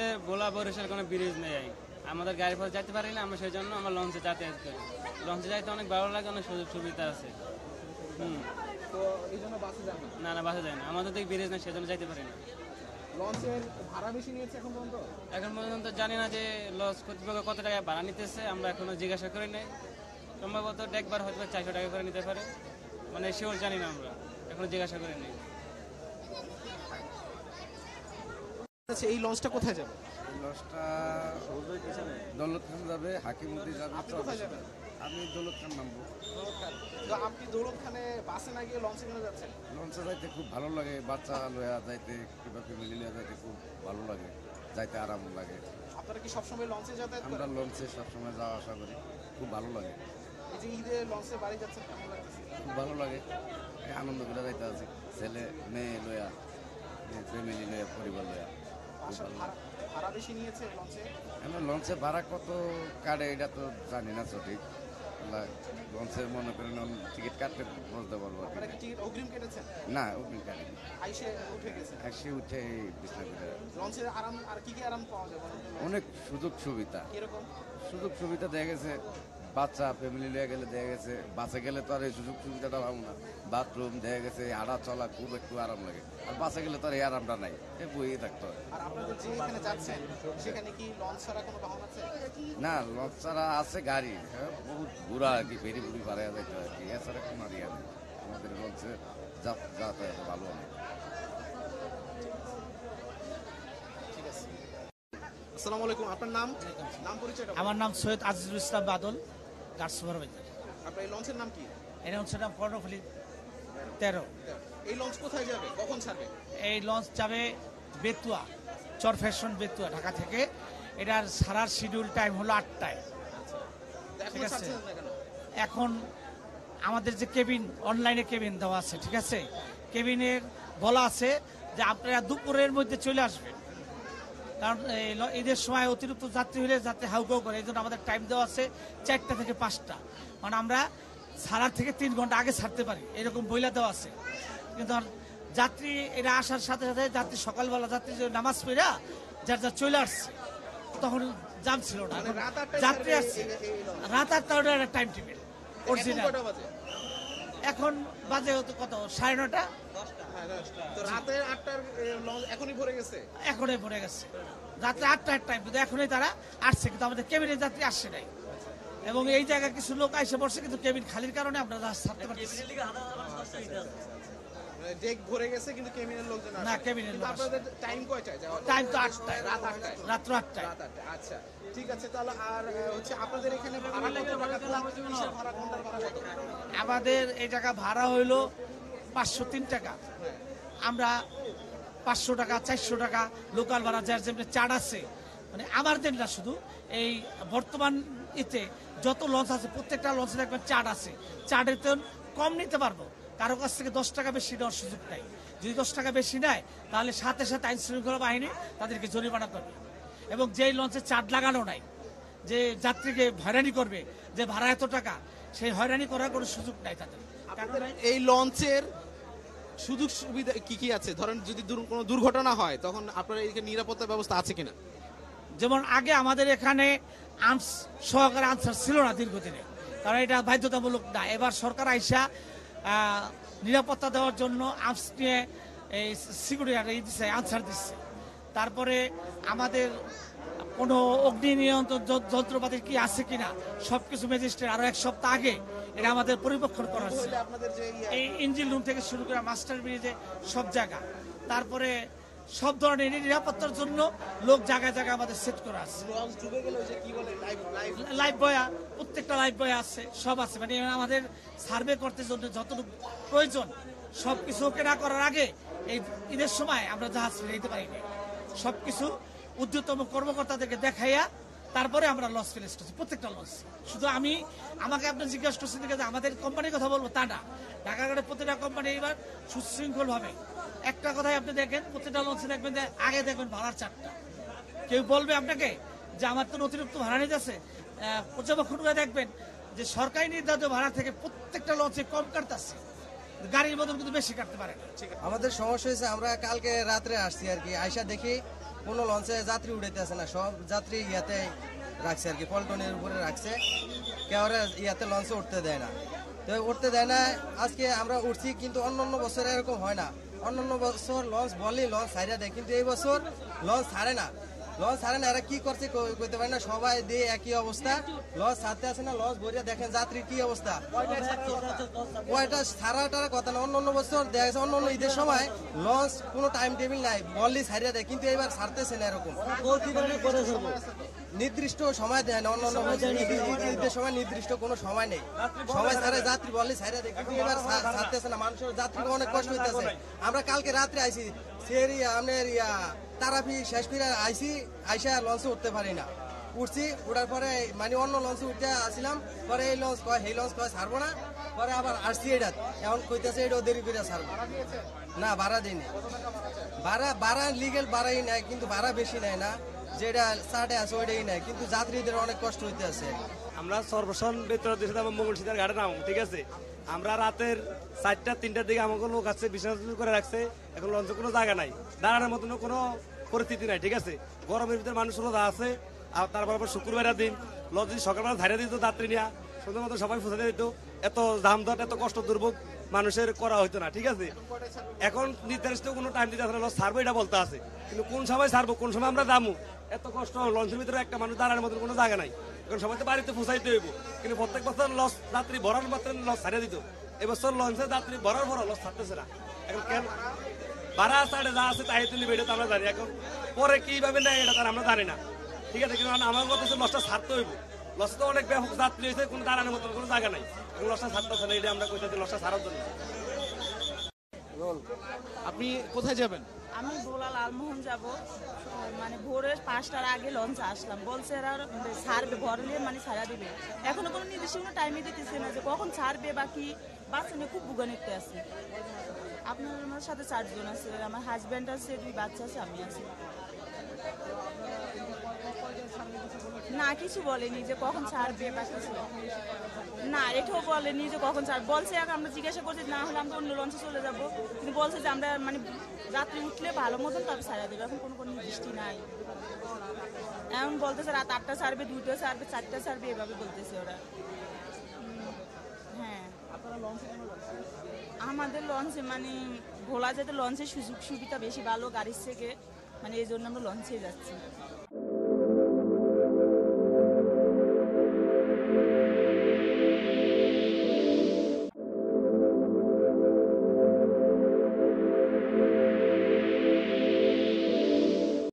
আমাদের ভোলা বরিশাল কোনো ব্রিজ নেই, আমাদের গাড়ি পথে যেতে পারি না, আমরা সেই জন্য আমরা লঞ্চে যাতায়াত করি। লঞ্চে যাইতে অনেক ভালো লাগে, অনেক সুযোগ সুবিধা আছে। তো এই জন্য বাসে যান না? না বাসে যায় না, আমাদের তো ব্রিজ নেই, সেজন্য যাইতে পারি না। লঞ্চের ভাড়া বেশি নিয়েছে এখন পর্যন্ত? এখন পর্যন্ত জানি না যে লঞ্চ কর্তৃপক্ষ কত টাকা ভাড়া নিতেছে, আমরা এখনো জিজ্ঞাসা করি নাই। সম্ভবত একবার হয়তো 400 টাকা করে নিতে পারে, মানে শিওর জানি না, আমরা এখনো জিজ্ঞাসা করি নাই। আচ্ছা, এই লঞ্চটা কোথায় যাবে? লঞ্চটা দৌলত খান যাবে, হাকিমুদ্দি যাবে। আপনি কোথায় যাবেন? আমি দৌলত খান নামবো। তো আপনি দৌলত খানে বাসে না গিয়ে লঞ্চে কেন যাচ্ছেন? লঞ্চে যাইতে খুব ভালো লাগে, বাচ্চা লয়া যাইতে কিংবা ফ্যামিলি লয়া যাইতে খুব ভালো লাগে, যাইতে আরাম লাগে। আপনারা কি সবসময় লঞ্চে যাতায়াত আমরা করেন? লঞ্চে সবসময় যাওয়া আসা করি, খুব ভালো লাগে। এই যে ঈদে লঞ্চে বাড়ি যাচ্ছেন, কেমন লাগতেছে? খুব ভালো লাগে, এই আনন্দ করে যাইতে আছি, ছেলে মেয়ে লয়া, ফ্যামিলি লয়া, পরিবার লয়া। ভাড়া বেশি নিয়েছে লঞ্চে? এখন লঞ্চে ভাড়া কত কাটে এটা তো জানি না সঠিক। লঞ্চে মনে করেন টিকিট কাটতে বলতে পারবো। আপনারা কি টিকিট অগ্রিম কেটেছেন? না অগ্রিম কাটেনি, আইসে উঠে গেছেন? এসে উঠে বিছনা করে। লঞ্চের আরাম আর কি কি আরাম পাওয়া যাবে? অনেক সুযোগ সুবিধা, কিরকম সুযোগ সুবিধা দেখা গেছে। বাচ্চা ফ্যামিলি লিয়ে গেলে দেখা গেছে, বাসে গেলে তো আর এই সুযোগ সুবিধাটা পাবো না। বাথরুম দেখা গেছে, হাঁটা চলা খুব একটু আরাম লাগে, আর বাসে গেলে তো আর এই আরামটা নাই, এই বইয়ে থাকতে হয়। আর আপনাদের যে এখানে যাচ্ছেন সেখানে কি লঞ্চ ছাড়া কোনো বাহন আছে? না লঞ্চ ছাড়া আছে গাড়ি, বহুত ঘুরা আর কি, ফেরি ফুরি ভাড়া যাইতে হয় আর কি, এছাড়া কোনো আর ইয়া নেই। আমাদের লঞ্চে যাতায়াত ভালো অনেক। ঠিক আছে, আসসালামু আলাইকুম। আপনার নাম পরিচয়টা? আমার নাম সৈয়দ আজিজুল ইসলাম বাদল, গার্ড সুপারভাইজার। আপনার এই লঞ্চের নাম কি? এটা হচ্ছে নাম কর্ণফুলি 13। এই লঞ্চ কোথায় যাবে, কখন ছাড়বে? এই লঞ্চ যাবে বেতুয়া, চর ফ্যাশন বেতুয়া, ঢাকা থেকে। এটার সারার শিডিউল টাইম হলো 8টায়। ঠিক আছে, এখন আমাদের যে কেবিন, অনলাইনে কেবিন দেওয়া আছে, ঠিক আছে, কেবিনের বলা আছে যে আপনারা দুপুরের মধ্যে চলে আসবেন, কারণ ঈদের সময় অতিরিক্ত যাত্রী হলে যাতে হাউকাউ করে, এই জন্য আমাদের টাইম দেওয়া আছে 4টা থেকে 5টা, মানে আমরা ছাড়ার থেকে 3 ঘন্টা আগে ছাড়তে পারি, এরকম বইলা দেওয়া আছে। কিন্তু যাত্রী এরা আসার সাথে সাথে যাত্রী সকালবেলা যাত্রী যে নামাজ পড়া যার যা চলে আসছে, তখন জাম ছিল না, যাত্রী আসছে রাত 8টা একটা টাইম টেবিল অরিজিনাল। এখন বাজে কত, 9:30। রাতের 8টার লঞ্চ এখনই ভরে গেছে? এখনই ভরে গেছে, রাত্রে 8টার টাইম, কিন্তু এখনই তারা আসছে, কিন্তু আমাদের কেবিনের যাত্রী আসছে নাই। এবং এই জায়গায় কিছু লোক এসে পড়ছে, কিন্তু কেবিন খালির কারণে আমরা ছাড়তে পারছি ডেক ভরে গেছে, কিন্তু কেবিনের লোকজন না। কেবিনের লোক আপনাদের টাইম কয়টায় যাওয়া? টাইম তো 8টায়, রাত 8টায়। রাত্র 8টায়। আচ্ছা ঠিক আছে, তাহলে আর হচ্ছে আপনাদের এখানে ভাড়া কত টাকা? কিসের ভাড়া, কোনটার ভাড়া কত? আমাদের এই টাকা ভাড়া হইলো 503 টাকা। আমরা 500 টাকা, 400 টাকা লোকাল ভাড়া, যার যেমনি চার্জ আছে, মানে আমাদের না, শুধু এই বর্তমান এতে যত লঞ্চ আছে প্রত্যেকটা লঞ্চে দেখবেন চার্জ আছে, চার্জের তো কম নিতে পারবো, কারো কাছ থেকে 10 টাকা বেশি নেওয়ার সুযোগ নাই। যদি 10 টাকা বেশি নেয় তাহলে সাথে সাথে আইন শৃঙ্খলা বাহিনী তাদেরকে জরিমানা করবে। এবং যেই লঞ্চে চার্জ লাগানো নাই, যে যাত্রীকে হয়রানি করবে, যে ভাড়া এত টাকা, সেই হয়রানি করার কোনো সুযোগ নাই তাদের। এই লঞ্চের সুযোগ সুবিধা কি কি আছে? ধরেন যদি কোনো দুর্ঘটনা হয়, তখন আপনার এখানে নিরাপত্তা ব্যবস্থা আছে কিনা? যেমন আগে আমাদের এখানে আর্মস সহকারে আনসার ছিল না দীর্ঘদিনে, কারণ এটা বাধ্যতামূলক না। এবার সরকার আইসা নিরাপত্তা দেওয়ার জন্য আর্মস নিয়ে এই সিকিউরিটি দিচ্ছে, আনসার দিচ্ছে। তারপরে আমাদের কোনো অগ্নি নিয়ন্ত্রণ যন্ত্রপাতি কি আছে কিনা সবকিছু ম্যাজিস্ট্রেট আরো 1 সপ্তাহ আগে এটা আমাদের পরিবক্ষণ করা হচ্ছে, এই ইঞ্জিন রুম থেকে শুরু করে মাস্টার ব্রিজে সব জায়গা। তারপরে সব ধরনের নিরাপত্তার জন্য লোক জায়গায় জায়গায় আমাদের সেট করা আছে। লাইভ বয়া, প্রত্যেকটা লাইভ বয়া আছে, সব আছে, মানে আমাদের সার্ভে করতে জন্য যতটুকু প্রয়োজন সবকিছু ওকে না করার আগে এই ঈদের সময় আমরা জাহাজ ছেড়ে দিতে পারিনি। সবকিছু ঊর্ধ্বতম কর্মকর্তাদেরকে দেখাইয়া তারপরে আমরা লঞ্চ ফিনিশ করছি, প্রত্যেকটা লঞ্চ। শুধু আমাকে আপনি জিজ্ঞাসা করছেন যে আমাদের কোম্পানির কথা বলবো তা না, ঢাকাঘাটে প্রতিটা কোম্পানি এবার সুশৃঙ্খল ভাবে একটা কথাই আপনি দেখেন, প্রতিটা লঞ্চে দেখবেন যে আগে দেখবেন ভাড়ার চারটা। কেউ বলবে আপনাকে যে আমার তো অতিরিক্ত ভাড়া নিতে আছে, পর্যবেক্ষণ দেখবেন যে সরকারি নির্ধারিত ভাড়া থেকে প্রত্যেকটা লঞ্চে কম কাটতেছে, গাড়ির মতন কিন্তু বেশি কাটতে পারে না। আমাদের সমস্যা হয়েছে, আমরা কালকে রাত্রে আসছি আর কি, আইসা দেখি কোনো লঞ্চে যাত্রী উঠাইতেছে না, সব যাত্রী ইয়াতে রাখছে আর কি, পল্টনের উপরে রাখছে, কেউ ইয়াতে লঞ্চে উঠতে দেয় না। তো উঠতে দেয় না, আজকে আমরা উঠছি, কিন্তু অন্য বছর এরকম হয় না। অন্য বছর লঞ্চ বলে লঞ্চ ছাড়া দেয়, কিন্তু এই বছর লঞ্চ ছাড়ে না। এরা কি করছে কইতে পারে না, সবাই দিয়ে একই অবস্থা, লঞ্চ ছাড়তে আসে না, লঞ্চ ভরিয়া দেখেন যাত্রীর কি অবস্থা। ওইটা ছাড়াটার কথা না, অন্য বছর দেখা গেছে অন্য ঈদের সময় লঞ্চ কোনো টাইম টেবিল নাই, বললি ছাড়িয়া দেয়, কিন্তু এবার ছাড়তেছে না এরকম। নির্দিষ্ট সময় দেয় না, অন্য ঈদের সময় নির্দিষ্ট কোনো সময় নেই, সময় ছাড়ে যাত্রী বললি ছাড়িয়া দেয়, কিন্তু এবার ছাড়তেছে না। মানুষের যাত্রীকে অনেক কষ্ট হইতেছে। আমরা কালকে রাত্রে আইসি আপনার তারাপি শেষ করে আইসা লঞ্চে উঠতে পারি না, উঠছি, উঠার পরে মানে অন্য লঞ্চে উঠতে আসছিলাম, পরে এই লঞ্চ কয় সেই লঞ্চ কয় ছাড়বো না, পরে আবার আসছি এটা, এখন কইতেছে এটাও দেরি করে ছাড়বো না, ভাড়া দিইনি। ভাড়া লিগেল ভাড়াই নেয়, কিন্তু ভাড়া বেশি নেয় না, যেটা চার্টে আছে ওইটাই নেয়, কিন্তু যাত্রীদের অনেক কষ্ট হইতে আছে। আমরা সর্বসন বেতনের দেশে মঙ্গলসিদার ঘাটে নাম, ঠিক আছে, আমরা রাতের 4টা-3টার দিকে আমাকে লোক আছে বিছানা করে রাখছে, এখন লঞ্চে কোনো জায়গা নাই, দাঁড়ানোর মতন কোনো পরিস্থিতি নাই, ঠিক আছে, গরমের ভিতরে মানুষ রোদা আছে। আর তারপর আবার শুক্রবারের দিন লঞ্চ যদি সকালবেলা ধারে দিত যাত্রী নিয়ে সুন্দর মতো সবাই ফুসাতে দিত, এত দামদর এত কষ্ট দুর্ভোগ মানুষের করা হইতো না, ঠিক আছে। এখন নির্দিষ্ট কোনো টাইম দিতে আসে না, লঞ্চ ছাড়বো এটা বলতে আছে, কিন্তু কোন সময় ছাড়বো কোন সময় আমরা যাবো এত কষ্ট। লঞ্চের ভিতরে একটা মানুষ দাঁড়ানোর মতন কোনো জায়গা নাই, এখন সবাই তো বাড়িতে ফুসাইতে হইব, কিন্তু প্রত্যেক বছর লঞ্চ যাত্রী ভরার মাত্র লঞ্চ ছাড়িয়ে দিত, এবছর লঞ্চের যাত্রী ভরার ভরা লঞ্চ ছাড়তেছে না। এখন কেন ভাড়া সাড়ে যা আছে তাই তুলি এটা তো আমরা জানি, এখন পরে কিভাবে নেয় এটা তার আমরা জানি না, ঠিক আছে। কিন্তু আমার মতো লসটা ছাড়তে হইব, লস তো অনেক ব্যাপক যাত্রী হয়েছে, কোনো দাঁড়ানোর মতন কোনো জায়গা নাই, এখন লসটা ছাড়তেছে না, এটা আমরা কইতে লসটা ছাড়ার জন্য। আপনি কোথায় যাবেন? আমি ভোলা লালমোহন যাব, মানে ভোরের 5টার আগে লঞ্চ আসলাম, বলছে এরা ছাড়বে, ভরলে মানে ছাড়া দিবে, এখনো কোনো নির্দিষ্ট কোনো টাইমে দিতেছে না যে কখন ছাড়বে বা কি। বাচ্চা নিয়ে খুব ভুগানিতে আছে। আপনার আমার সাথে 4 জন আছে, আমার হাজব্যান্ড আছে, 2 বাচ্চা আছে, আমি আছি। না কিছু বলেনি যে কখন ছাড়বে বা কিছু, না এটাও বলেনি যে কখন ছাড়বে, বলছে আমরা জিজ্ঞাসা করছি, না হলে আমরা অন্য লঞ্চে চলে যাবো, কিন্তু বলছে যে আমরা মানে রাত্রি উঠলে ভালো মতন তবে ছাড়া দেবে, এখন কোনো নির্দিষ্ট নাই। এমন বলতেছে রাত 8টা ছাড়বে, 2টা ছাড়বে, 4টা ছাড়বে, এভাবে বলতেছে ওরা। হ্যাঁ আমাদের লঞ্চে মানে ভোলা যেতে লঞ্চের সুযোগ সুবিধা বেশি ভালো গাড়ির থেকে, মানে এই জন্য আমরা লঞ্চে যাচ্ছি।